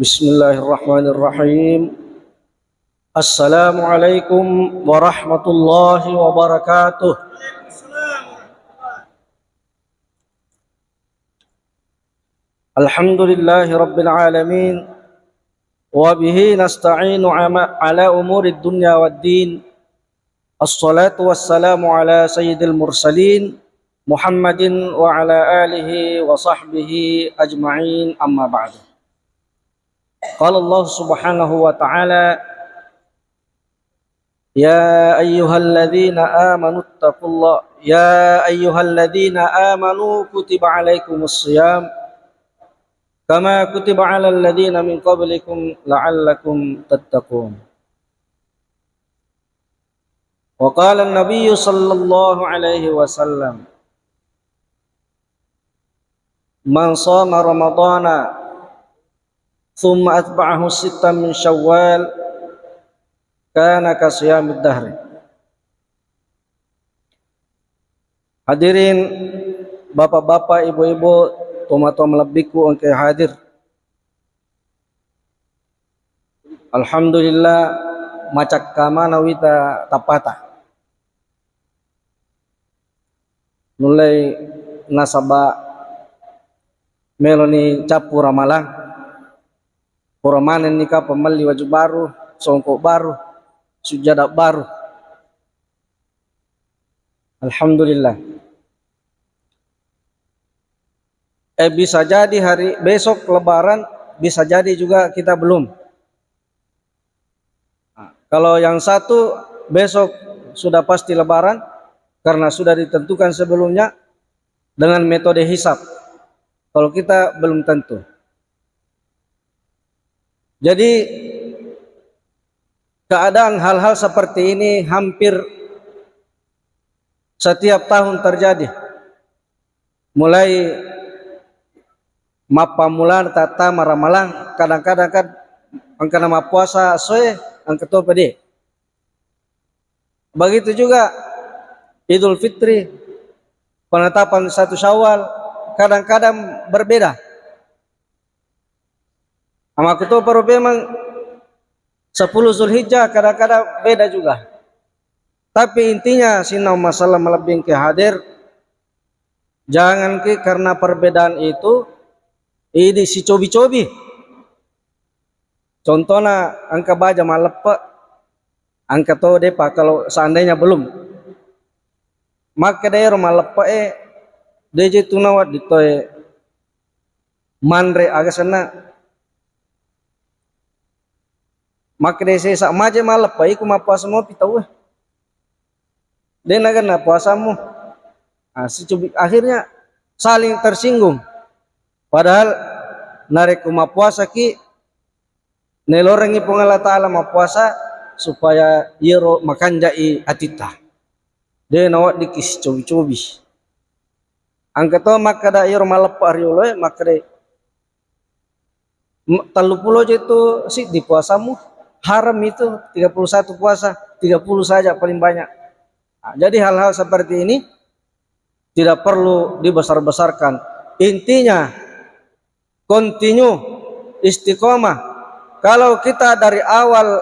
Bismillahirrahmanirrahim. Assalamualaikum warahmatullahi wabarakatuh. Alhamdulillahi rabbil alamin. Wa bihi nasta'inu ala umurid dunya waddin. Assalatu wassalamu ala sayyidil mursalin Muhammadin wa ala alihi wa sahbihi ajma'in, amma ba'du. Qala Allah subhanahu wa ta'ala, Ya ayyuhalladzina amanu kutiba alaikumus shiyam kama kutiba alal ladzina min qablikum la'allakum tattaqun. Wa qala an-nabiyyu sallallahu alaihi wasallam, Man shama ramadhana thumma atba'ahu sittan min syawal kana kasiyamid dahri. Hadirin bapak-bapak, ibu-ibu, tuma-tuam lebihku engke hadir. Alhamdulillah macak kamana wita tapata. Mulai nasaba meloni capu ramalang. Puramanen nikah pembeli baju baru, songkok baru, sujadah baru. Alhamdulillah. Bisa jadi hari besok lebaran, bisa jadi juga kita belum. Nah, kalau yang satu besok sudah pasti lebaran karena sudah ditentukan sebelumnya dengan metode hisab. Kalau kita belum tentu. Jadi keadaan hal-hal seperti ini hampir setiap tahun terjadi. Mulai mapamulan tata maramalang, kadang-kadang kan angka nama puasa soe angka to pede. Begitu juga Idul Fitri, penetapan 1 Syawal kadang-kadang berbeda. Sama ketua baru memang 10 Zulhijjah kadang-kadang beda juga. Tapi intinya sinau masalah melebih ke hadir. Jangan ke karena perbedaan itu ini si cobi-cobi. Contohnya angka baja malepa, angka to depa kalau seandainya belum. Maka daerah malepa DJ tunawat ditoe manre agak sana. Maka desa sak maje malap pa iku mapuasa mo pitaw. Den agan na puasamu. Si cubi akhirnya saling tersinggung. Padahal narek mapuasa ki nelorengi pengala taala mapuasa supaya yero makanjai atita. Den awak dikis cubi-cubi. Angkato maka da yero malap pa riolo maka de 30 itu si di puasamu. Haram itu 31 puasa, 30 saja paling banyak. Nah, jadi hal-hal seperti ini tidak perlu dibesar-besarkan. Intinya continue istiqomah. Kalau kita dari awal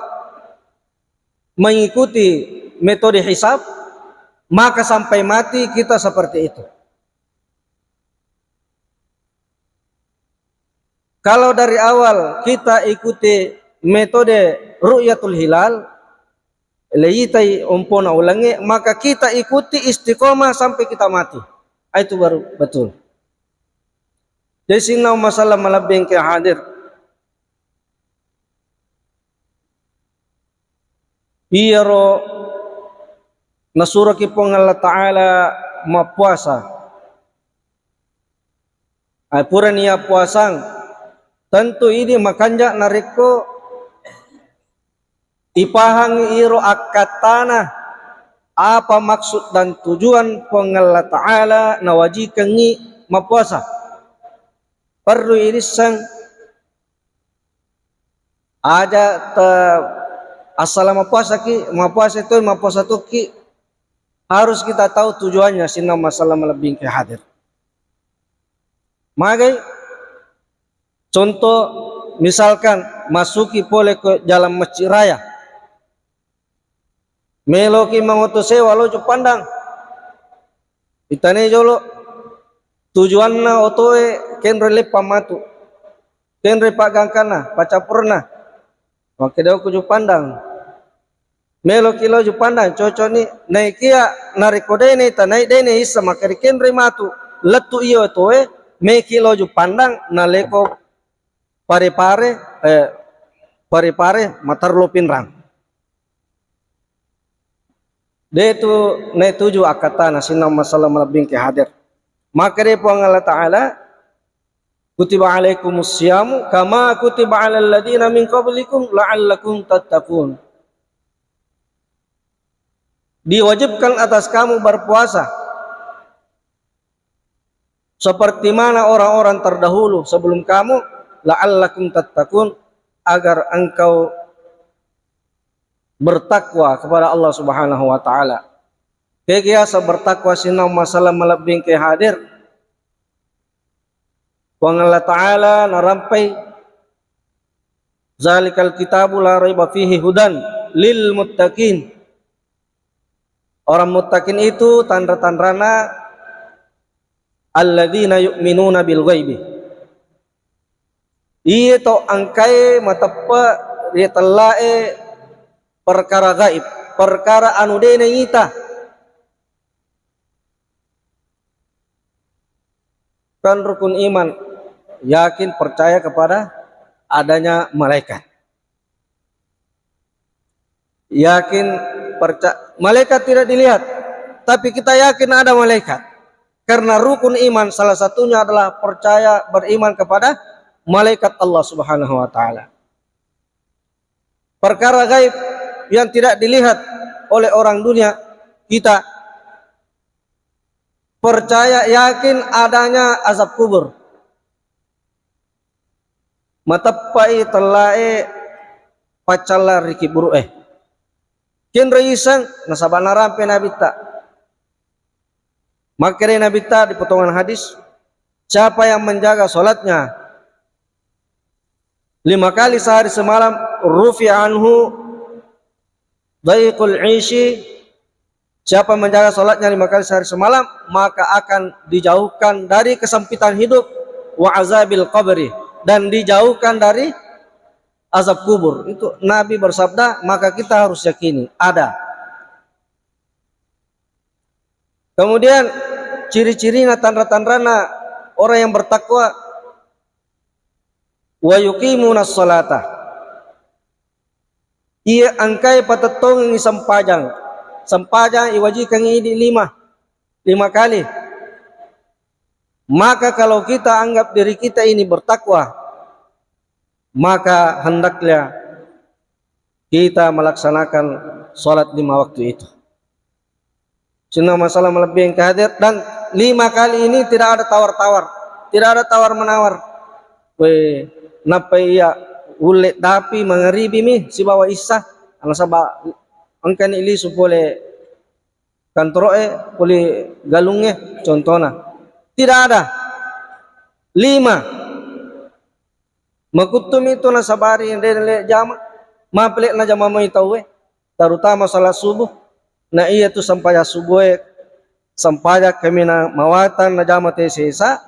mengikuti metode hisab, maka sampai mati kita seperti itu. Kalau dari awal kita ikuti metode ru'yatul hilal, leyitai umpona ulangi, maka kita ikuti istiqomah sampai kita mati. Itu baru betul. Jadi sinau masalah malabeng ke hadir. Iyaro nasura kipong Allah Ta'ala mapuasa. Ay pura niya puasang. Tentu ini makanja nariko ipahang iro akatana apa maksud dan tujuan pengallah Ta'ala nawajikan ni mapuasa. Perlu irisan ada asal mapuasa itu ki harus kita tahu tujuannya sehingga masalah melebih ke hadir. Maka contoh misalkan masuki pole ke jalan masjid raya, meloki mangoto sewa lojo pandang, itane jolo tujuanna otoe kenre lepa matu, kenre pagangkana pacapurna, makanya aku jo pandang, meloki lojo pandang cocok ni naikia narekodene tanai dene isa makari kenre matu, letu iyo otoe meki lojo pandang naleko pare-pare matarlo pinrang. De itu ne tuju akata na sinam masalah malabing ke hadir. Maka dia puang Allah Ta'ala kutiba alaikumus siyamu kama kutiba alal ladina min qablikum la'allakum tattaqun. Diwajibkan atas kamu berpuasa seperti mana orang-orang terdahulu sebelum kamu, la'allakum tattaqun, agar engkau bertakwa kepada Allah Subhanahu wa taala. Kegiasa bertakwa sinau masalah malabing ke hadir. Wang Allah Ta'ala narampai zalikal kitabu la raiba fihi hudan lil muttaqin. Orang muttaqin itu tanda-tandana alladzina yu'minuna bil ghaibi. Iya to angkai matapa dia telae perkara gaib, perkara anu dene ngita. Kan rukun iman, yakin percaya kepada adanya malaikat. Yakin percaya malaikat tidak dilihat, tapi kita yakin ada malaikat. Karena rukun iman salah satunya adalah percaya beriman kepada malaikat Allah Subhanahu wa taala. Perkara gaib yang tidak dilihat oleh orang dunia, kita percaya yakin adanya azab kubur. Matapai telae pacala riki buru kenre isang nasabana rampe nabita. Makanya Nabi di potongan hadis, siapa yang menjaga solatnya 5 kali sehari semalam, rufi anhu daiqul ishi, siapa menjaga solatnya 5 kali sehari semalam, maka akan dijauhkan dari kesempitan hidup, wa azabil qabri, dan dijauhkan dari azab kubur. Itu Nabi bersabda, maka kita harus yakini ada. Kemudian ciri-cirinya tanda-tandana orang yang bertakwa, wa yuqimunas salata, ia angkai patatong ni sempajang iwajikan ini 5 kali. Maka kalau kita anggap diri kita ini bertakwa, maka hendaknya kita melaksanakan sholat 5 waktu itu. Cina masalah melebihi yang kehadir, dan 5 kali ini tidak ada tawar-tawar, tidak ada tawar-menawar. Weh, napa iya ulet dapi mengeribi mi si bawa isah, anasaba angkan ili supole kantroe puli galungnya contohnya. Tidak ada. 5 makutum itu nasabari yang dele jama, maplek na jama mo itawe, terutama salat subuh. Na iya tu sampaya subuh sampaya kami na mawatan na jama te sesa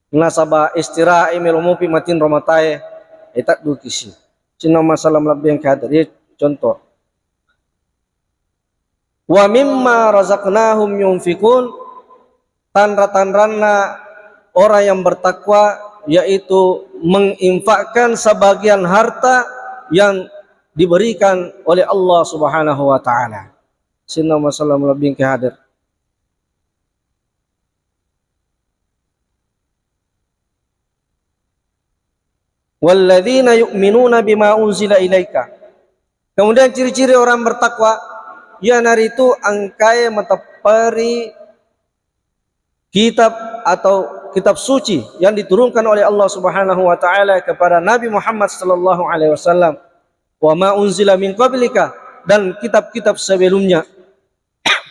nasaba istirahat melumupi matin romatae etak dukisi. Cina masalah melebih yang kader. Contoh, wa mimma razaqnahum yunfikun, tanda-tandana orang yang bertakwa yaitu menginfakkan sebagian harta yang diberikan oleh Allah Subhanahu wa taala. Sinna masalah lebih ke hadir. Walladzina yu'minuna bima unzila ilaika. Kemudian ciri-ciri orang bertakwa, ya nari itu angkai matapari kitab atau kitab suci yang diturunkan oleh Allah Subhanahu wa taala kepada Nabi Muhammad sallallahu alaihi wasallam. Wa ma unzila min qablika, dan kitab-kitab sebelumnya.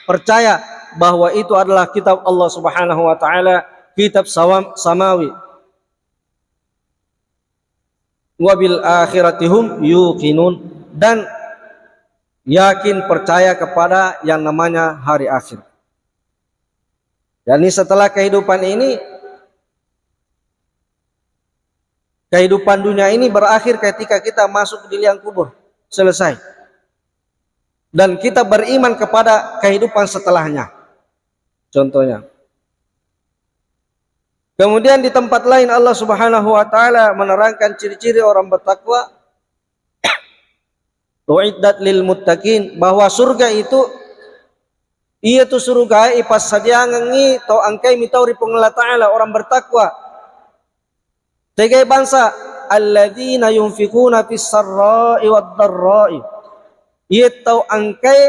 Percaya bahwa itu adalah kitab Allah Subhanahu wa taala, kitab samawi. wa bil akhirati hum yuqinun, dan yakin percaya kepada yang namanya hari akhir. Yani setelah kehidupan ini, kehidupan dunia ini berakhir ketika kita masuk di liang kubur, selesai. Dan kita beriman kepada kehidupan setelahnya. Contohnya. Kemudian di tempat lain Allah Subhanahu wa taala menerangkan ciri-ciri orang bertakwa. Uiddat lil muttaqin, bahwa surga itu ia tu surga ipas sadiangan to angkai mitauri pengelah taala orang bertakwa. Tiga bangsa alladzina yunfikuna fis sarra'i wad dharra'i. Ia tau angkai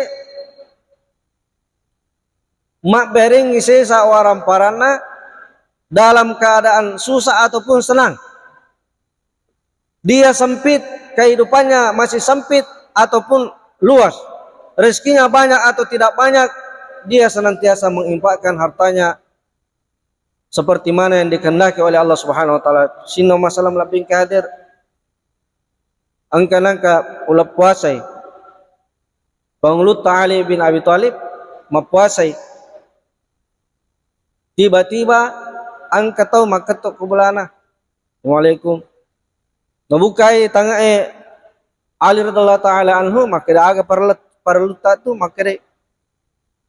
mak bering isesa orang parana dalam keadaan susah ataupun senang. Dia sempit, kehidupannya masih sempit ataupun luas, rezekinya banyak atau tidak banyak, dia senantiasa menginfakkan hartanya seperti mana yang dikehendaki oleh Allah Subhanahu wa taala. Sino masalah lebih hadir angka-angka ulah puasai Banglut Ali bin Abi Thalib mempuasai, tiba-tiba angka tahu maketok ke bulana. Waalaikum. Nabukai tanga Ali radhiyallahu taala anhu makere aga parluta tu makere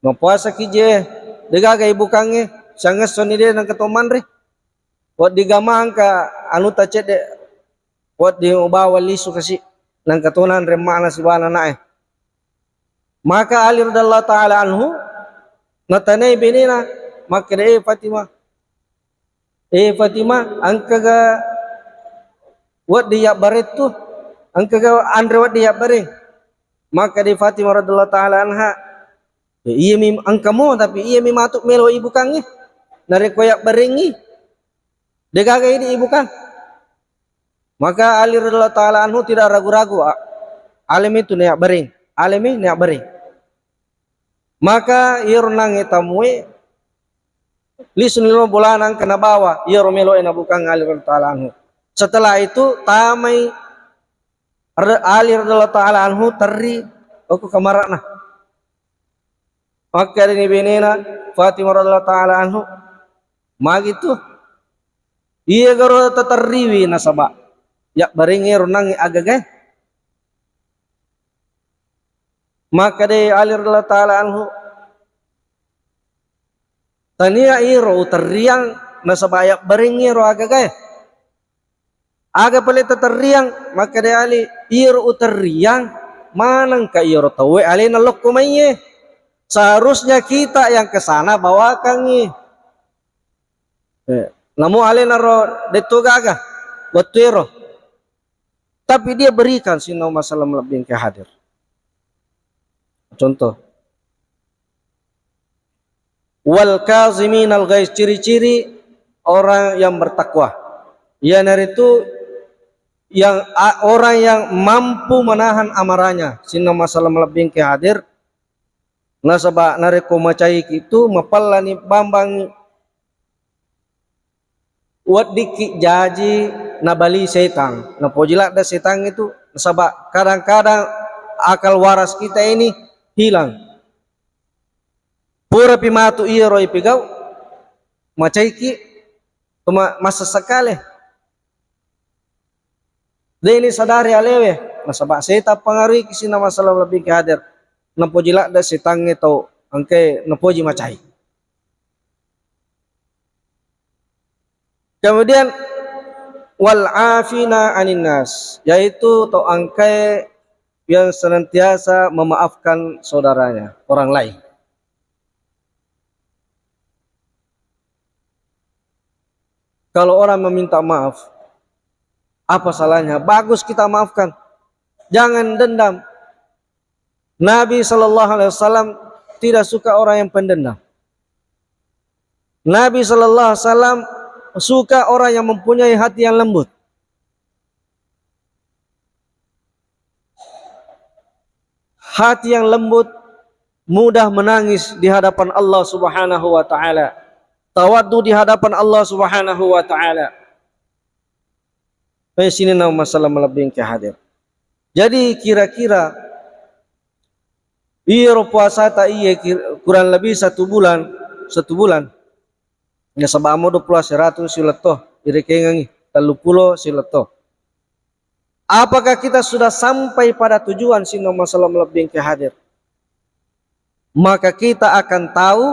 mempuasa kije degaga ibu kange sangat sonide nang ketoman re wat digamang ka anu ta cede wat di ubawa lisu kasi nang katonan re mana si bana nae. Maka Ali radhiyallahu taala anhu natanay binina makere Fatimah angkaga wat dia baret tu angkaga andre wat dia bareng. Maka di Fatimah radhiyallahu taala anha iya mi angkamu tapi iya mi matuk melo ibu kangi nare koyak barengi degaga ini ibu kang. Maka Ali radhiyallahu taala anhu tidak ragu-ragu, alim itu niak bareng, alimi niak bareng. Maka ia renang etamui lisun lima bulan kena bawa ia romelo ena bukan Ali radhiyallahu taala anhu. Setelah itu tamai Ali radhiyallahu taala anhu teri aku kamarakna. Maka ini benena Fatimah radhiyallahu taala anhu magitu iya garo tatarriwi nasaba ya baringi runangi agaga. Maka de Ali radhiyallahu taala anhu tania iro uteriang nasaba ya baringi ro agaga. Aga pala tatarriang maka de Ali iro uteriang manang ka iro tawe Ali nalok kumaye. Seharusnya kita yang ke sana bawakan namu Ali naro detugaga buatiro. Tapi dia berikan sino masalah lebih ke hadir. Contoh wal kazimin al ghaiz, ciri-ciri orang yang bertakwa. Ya itu yang orang yang mampu menahan amarahnya. Sino masalah lebih ke hadir. Nasaba nareko macai itu mapallani bambang wat diki jaji nabali setan. Nah pojilak da setan itu nasaba kadang-kadang akal waras kita ini hilang. Pura pimatu iya roi pigau macai ki cuma masa sekali. Deni sadari alewe nasaba setan pengaruhi kisina masalah lebih ke hadir. Napojila da sitang itu angke napoji macai. Kemudian wal afina anin nas, yaitu to angke yang senantiasa memaafkan saudaranya, orang lain. Kalau orang meminta maaf, apa salahnya? Bagus kita maafkan. Jangan dendam. Nabi SAW tidak suka orang yang pendendam. Nabi SAW suka orang yang mempunyai hati yang lembut. Hati yang lembut, mudah menangis di hadapan Allah Subhanahu wa taala. Tawaddu di hadapan Allah Subhanahu wa taala. Sini nama masalah melebih ke hadir. Jadi kira-kira iya puasa tak iya kurang lebih 1 bulan, 1 bulan. Ya sabamo 21 silato, irekengangi 30 silato. Apakah kita sudah sampai pada tujuan sini masalah melebih ke hadir? Maka kita akan tahu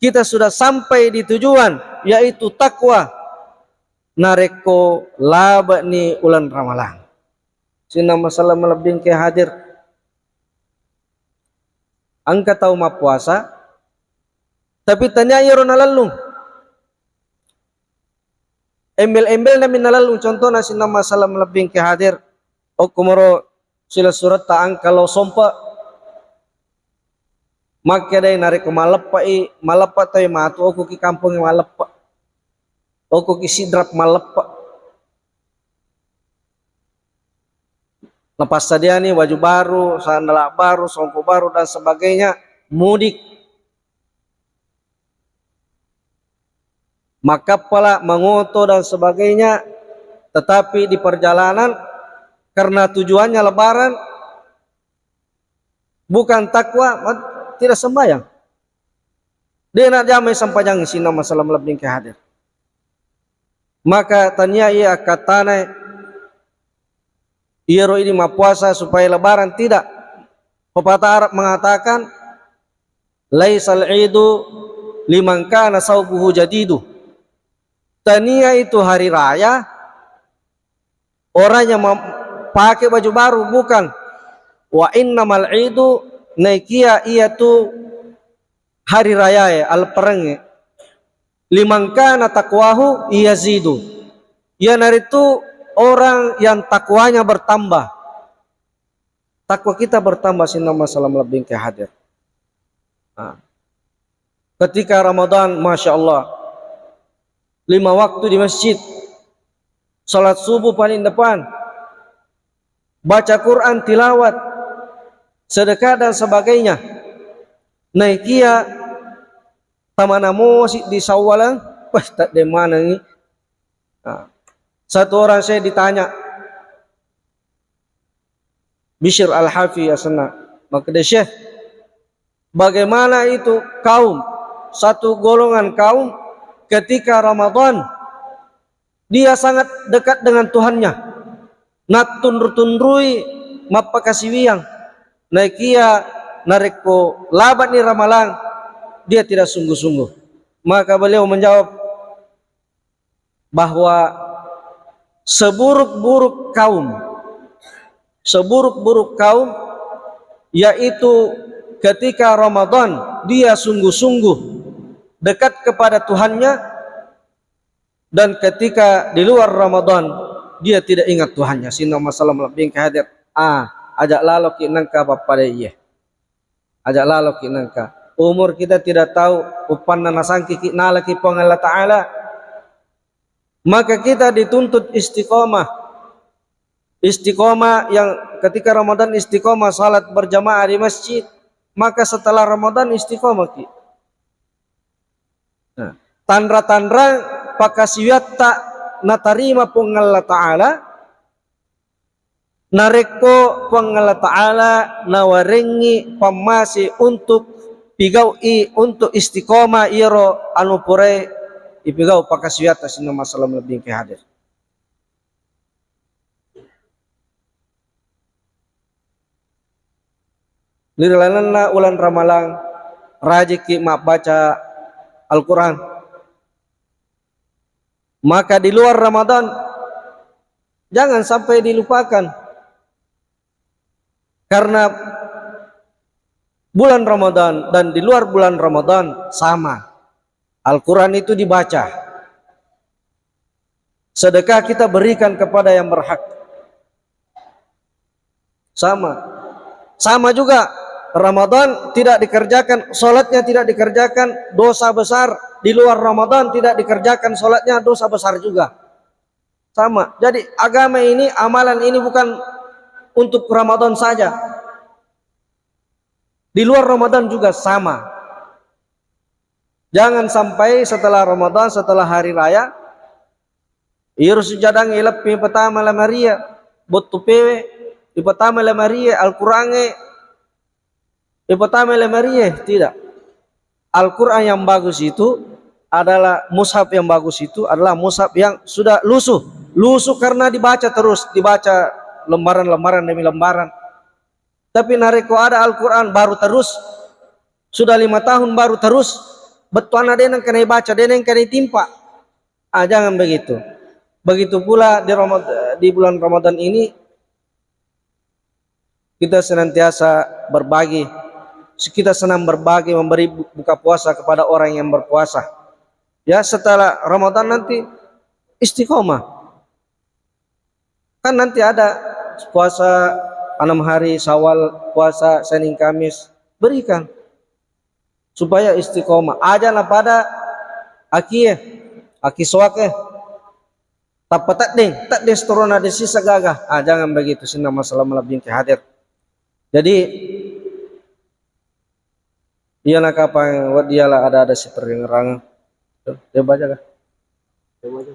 kita sudah sampai di tujuan, yaitu takwa. Nareko laba ni ulan Ramalan. Sina masalah melebih ke hadir. Angka tahu ma puasa, tapi tanya ya rona lalu. Embel-embel na minalalung contoh na sina masalah melebih ke hadir. O kumoro sila surat taang kalau sompa maka day nareko malapa tayo matu o ki kampung malapa. Oko kisidrap malepak. Lepas sadia nih baju baru, sandal baru, sompo baru dan sebagainya, mudik. Maka pala mengoto dan sebagainya, tetapi di perjalanan karena tujuannya lebaran bukan takwa, tidak sembahyang. Dia nak jamai sampajang sina masalah melebih ke hadir. Maka tanya ia katanya ia ini ma puasa supaya lebaran, tidak. Pepatah Arab mengatakan laisal idu liman kana saubuhu jadidu. Tania itu hari raya orang yang pakai baju baru, bukan. Wa innamal idu naikia ia tu hari raya al perang liman kana taqwahu yazidu. Ya naritu orang yang takwanya bertambah. Takwa kita bertambah sehingga masalah lebih ke hadir. Nah, ketika Ramadan, masya Allah, 5 waktu di masjid, salat subuh paling depan, baca Quran, tilawat, sedekah dan sebagainya. Naikia tamanamo di sawalan, pas tak de mana ni. Nah, satu orang saya ditanya, Bishr Al-Hafi asana, maka dia Syekh, bagaimana itu kaum, satu golongan kaum ketika Ramadan dia sangat dekat dengan Tuhannya, natun-tundrui mapakasiwiang, naikia nareko labat ni ramalang, dia tidak sungguh-sungguh. Maka beliau menjawab bahwa seburuk-buruk kaum yaitu ketika Ramadan dia sungguh-sungguh dekat kepada Tuhannya, dan ketika di luar Ramadan dia tidak ingat Tuhannya. Sehingga masalah lebih hadir. Ajak lalu kinangka pada iya. Ajak lalu kinangka. Umur kita tidak tahu upan nasangki nalaki pong Allah Ta'ala. Maka kita dituntut istiqomah. Istiqomah yang ketika Ramadan istiqomah salat berjamaah di masjid. Maka setelah Ramadan istiqomah ki. Nah, tandra-tandra pakasiwat tak natarima pong Allah Ta'ala. Nareko pong Allah Ta'ala nawarengi pamasi untuk pigau untuk istiqomah iro anu pure ipigau pakasiwata sino masalah lebih ke hadir. Liralanna ulan Ramalang rajiki mak baca Al-Quran. Maka di luar Ramadan jangan sampai dilupakan, karena bulan Ramadan dan di luar bulan Ramadan sama. Al-Quran itu dibaca. Sedekah kita berikan kepada yang berhak. Sama juga Ramadan tidak dikerjakan, sholatnya tidak dikerjakan, dosa besar. Di luar Ramadan tidak dikerjakan, sholatnya dosa besar juga. Sama. Jadi agama ini, amalan ini bukan untuk Ramadan saja. Di luar Ramadan juga sama. Jangan sampai setelah Ramadan, setelah hari raya, Iru sujadang ilap pi pertama la Maria, botu pewe di pertama la Maria Al-Qur'an di pertama la Maria tidak. Al-Qur'an yang bagus itu adalah mushaf yang bagus itu adalah mushaf yang sudah lusuh. Lusuh karena dibaca terus, dibaca lembaran-lembaran demi lembaran. Tapi nareko ada Al-Qur'an baru terus, sudah 5 tahun baru terus, betul ada yang kena baca, ada yang kena timpa. Jangan begitu. Begitu pula di bulan Ramadan ini kita senantiasa berbagi, kita senang berbagi, memberi buka puasa kepada orang yang berpuasa. Ya, setelah Ramadan nanti istiqomah. Kan nanti ada puasa 6 hari Syawal, puasa Senin Kamis, berikan supaya istiqomah. Ajanlah pada aki soake. Tapi tak deng setorona de sisa gagah. Jangan begitu, sina masalah melebih ke hadir. Jadi iyalah kapan dialah ada si terang. Dia baca kah? Dia baca.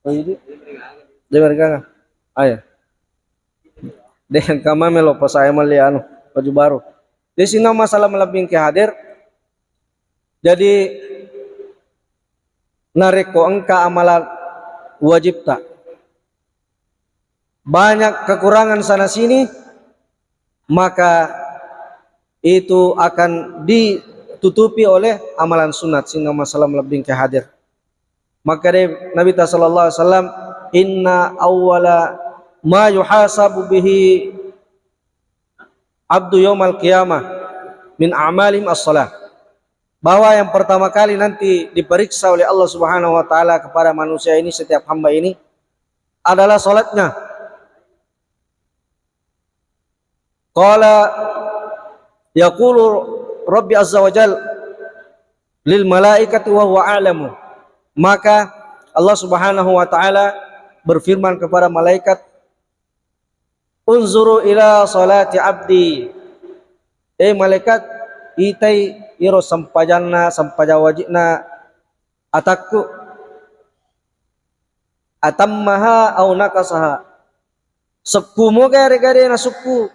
Oh ini dia mereka. Ayah. Dengan kama melo pas saya melihat baju baru. Di sini masalah melebih ke hadir. Jadi nareko engka amalan wajib tak. Banyak kekurangan sana sini, maka itu akan ditutupi oleh amalan sunat sehingga masalah melebih ke hadir. Maka Nabi sallallahu alaihi wasallam, inna awwala ma yuhasabu bihi abdu yaumal qiyamah min a'malim as-salah. Bahwa yang pertama kali nanti diperiksa oleh Allah Subhanahu wa taala kepada manusia ini, setiap hamba ini adalah salatnya. Qala yaqulu Rabbi azza wa jal lil malaikati wa huwa a'lamu. Maka Allah Subhanahu wa taala berfirman kepada malaikat, unzuru ila salati abdi. Malaikat, itai iro sampajanna sampajawajina atakku atammaha au nakasaha. Sekumu gare-gare na suku.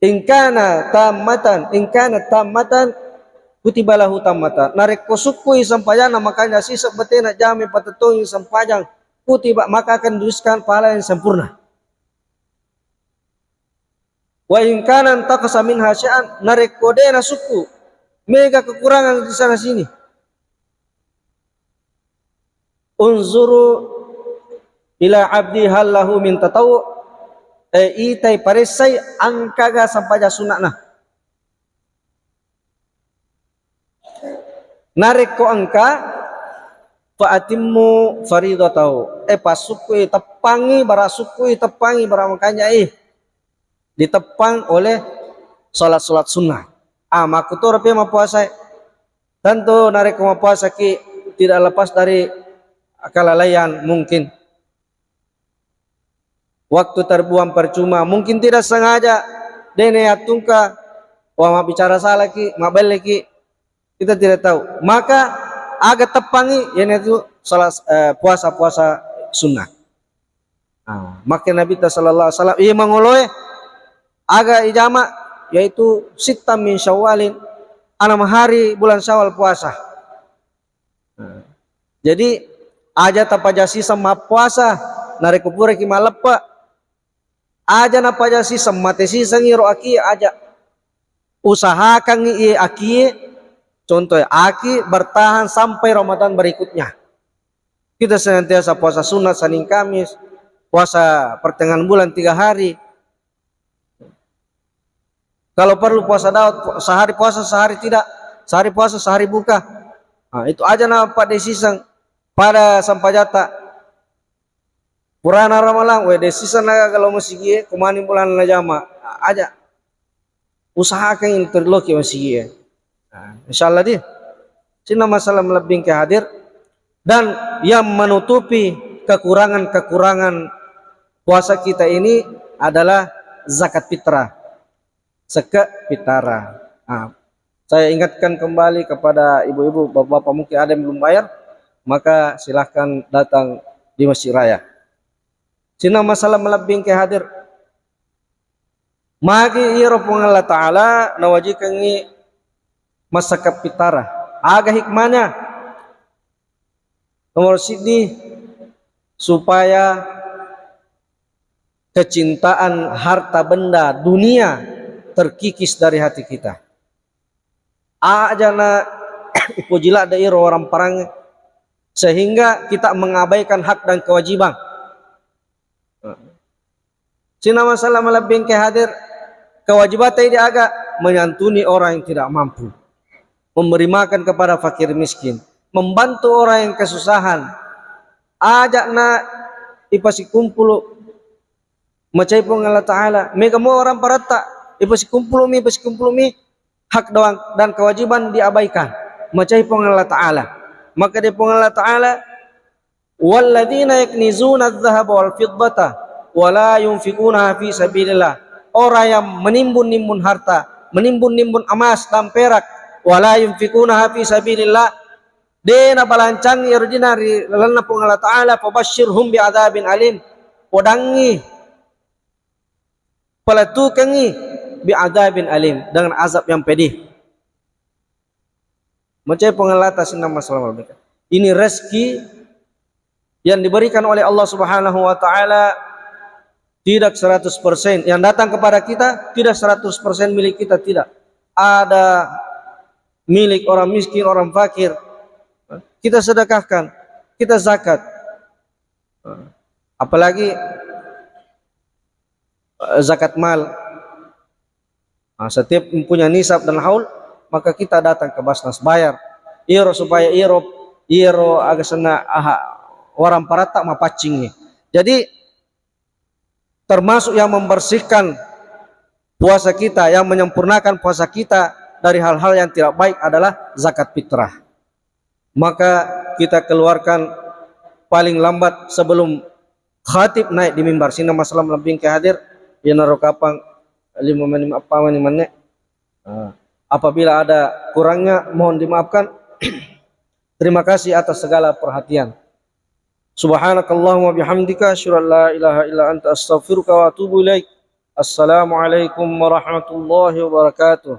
Ingkana tamatan kutibalahu tamatan. Narek ko suku sampajana, makanya sisa betena jami patetong sampajang kutiba, maka akan dituliskan pahala yang sempurna. Wa in kana taqasa min hasya'an, narekodena suku mega kekurangan di sana sini. Unzuru ila abdi hallahu min tatawu, itai paresai angkaga sampaja sunatna. Nareko angka fa atimmu faridatahu, pasukui tepangi bara makanya ditepang oleh salat sunnah. Maku tu rapi puasa. Tentu narik puasa ki tidak lepas dari kelalaian mungkin. Waktu terbuang percuma, mungkin tidak sengaja. Dene atungka, ma bicara salah ki, ma balik ki, kita tidak tahu. Maka agak tepangi, yang itu salat puasa sunnah. Maka Nabi sallallahu alaihi wasallam ia mengoleh agak ijama, yaitu sitam min syawalin, 6 hari bulan Syawal puasa. Jadi aja tapajasi sama puasa narik kupure ki malepa aja napajasi sama tesi sangiro aki aja usahakan aki, contoh aki bertahan sampai Ramadan berikutnya. Kita senantiasa puasa sunat Senin Kamis, puasa pertengahan bulan 3 hari. Kalau perlu puasa Daud, sehari puasa sehari tidak, sehari puasa sehari buka. Itu aja nampak desisang pada sampajata. Purana ramalang, desisang naga kalau masih gie, kumani bulan najama aja. Usahakan yang terloki masih gie. Insyaallah dia. Sini masalah melebih ke hadir dan yang menutupi kekurangan puasa kita ini adalah zakat fitrah. Seka pitara. Saya ingatkan kembali kepada ibu-ibu, bapak-bapak mungkin ada yang belum bayar, maka silahkan datang di Masjid Raya. Sina masalah melebih ke hadir. Magi iro Allah Ta'ala nawajikangi masa kapitara. Aga hikmahnya. Nomor sidi supaya kecintaan harta benda dunia terkikis dari hati kita. Aja na ipujila da iro orang perang sehingga kita mengabaikan hak dan kewajiban. Sina masalah melebih ke hadir. Kewajiban tidak agak menyantuni orang yang tidak mampu, memberi makan kepada fakir miskin, membantu orang yang kesusahan. Ajak na ipasi kumpul macai pun Allah Ta'ala. Mereka mau orang parata ipasi kumpul mi hak doang dan kewajiban diabaikan. Macai pun Allah Ta'ala. Maka dia pun Allah Ta'ala, walladzina yaknizuna adh-dhahaba wal fiddata wa la yunfikuna fi sabilillah. Orang yang menimbun-nimbun harta, menimbun-nimbun emas dan perak, wala yunfikuna fi sabilillah, dena balancang yardina lalana pun Allah Ta'ala, fabashshirhum bi'adzabin alim, podangi pelatukangi bi'adzabin alim, dengan azab yang pedih. Macam pengalata sinam masalah mereka. Ini rezeki yang diberikan oleh Allah Subhanahu wa Ta'ala. Tidak 100% yang datang kepada kita, tidak 100% milik kita, tidak. Ada milik orang miskin, orang fakir. Kita sedekahkan, kita zakat. Apalagi zakat mal. Setiap mempunyai nisab dan haul, maka kita datang ke Basnas bayar. Iro supaya iro agak sena orang parata mapacingnya. Jadi termasuk yang membersihkan puasa kita, yang menyempurnakan puasa kita dari hal-hal yang tidak baik adalah zakat fitrah. Maka kita keluarkan paling lambat sebelum khatib naik di mimbar. Sina masalah lebih ke hadir ya naruh kapang 5 menit. Apabila ada kurangnya mohon dimaafkan. Terima kasih atas segala perhatian. Subhanakallahumma bihamdika asyhadu an la ilaha illa anta astaghfiruka wa atubu ilaik. Assalamualaikum warahmatullahi wabarakatuh.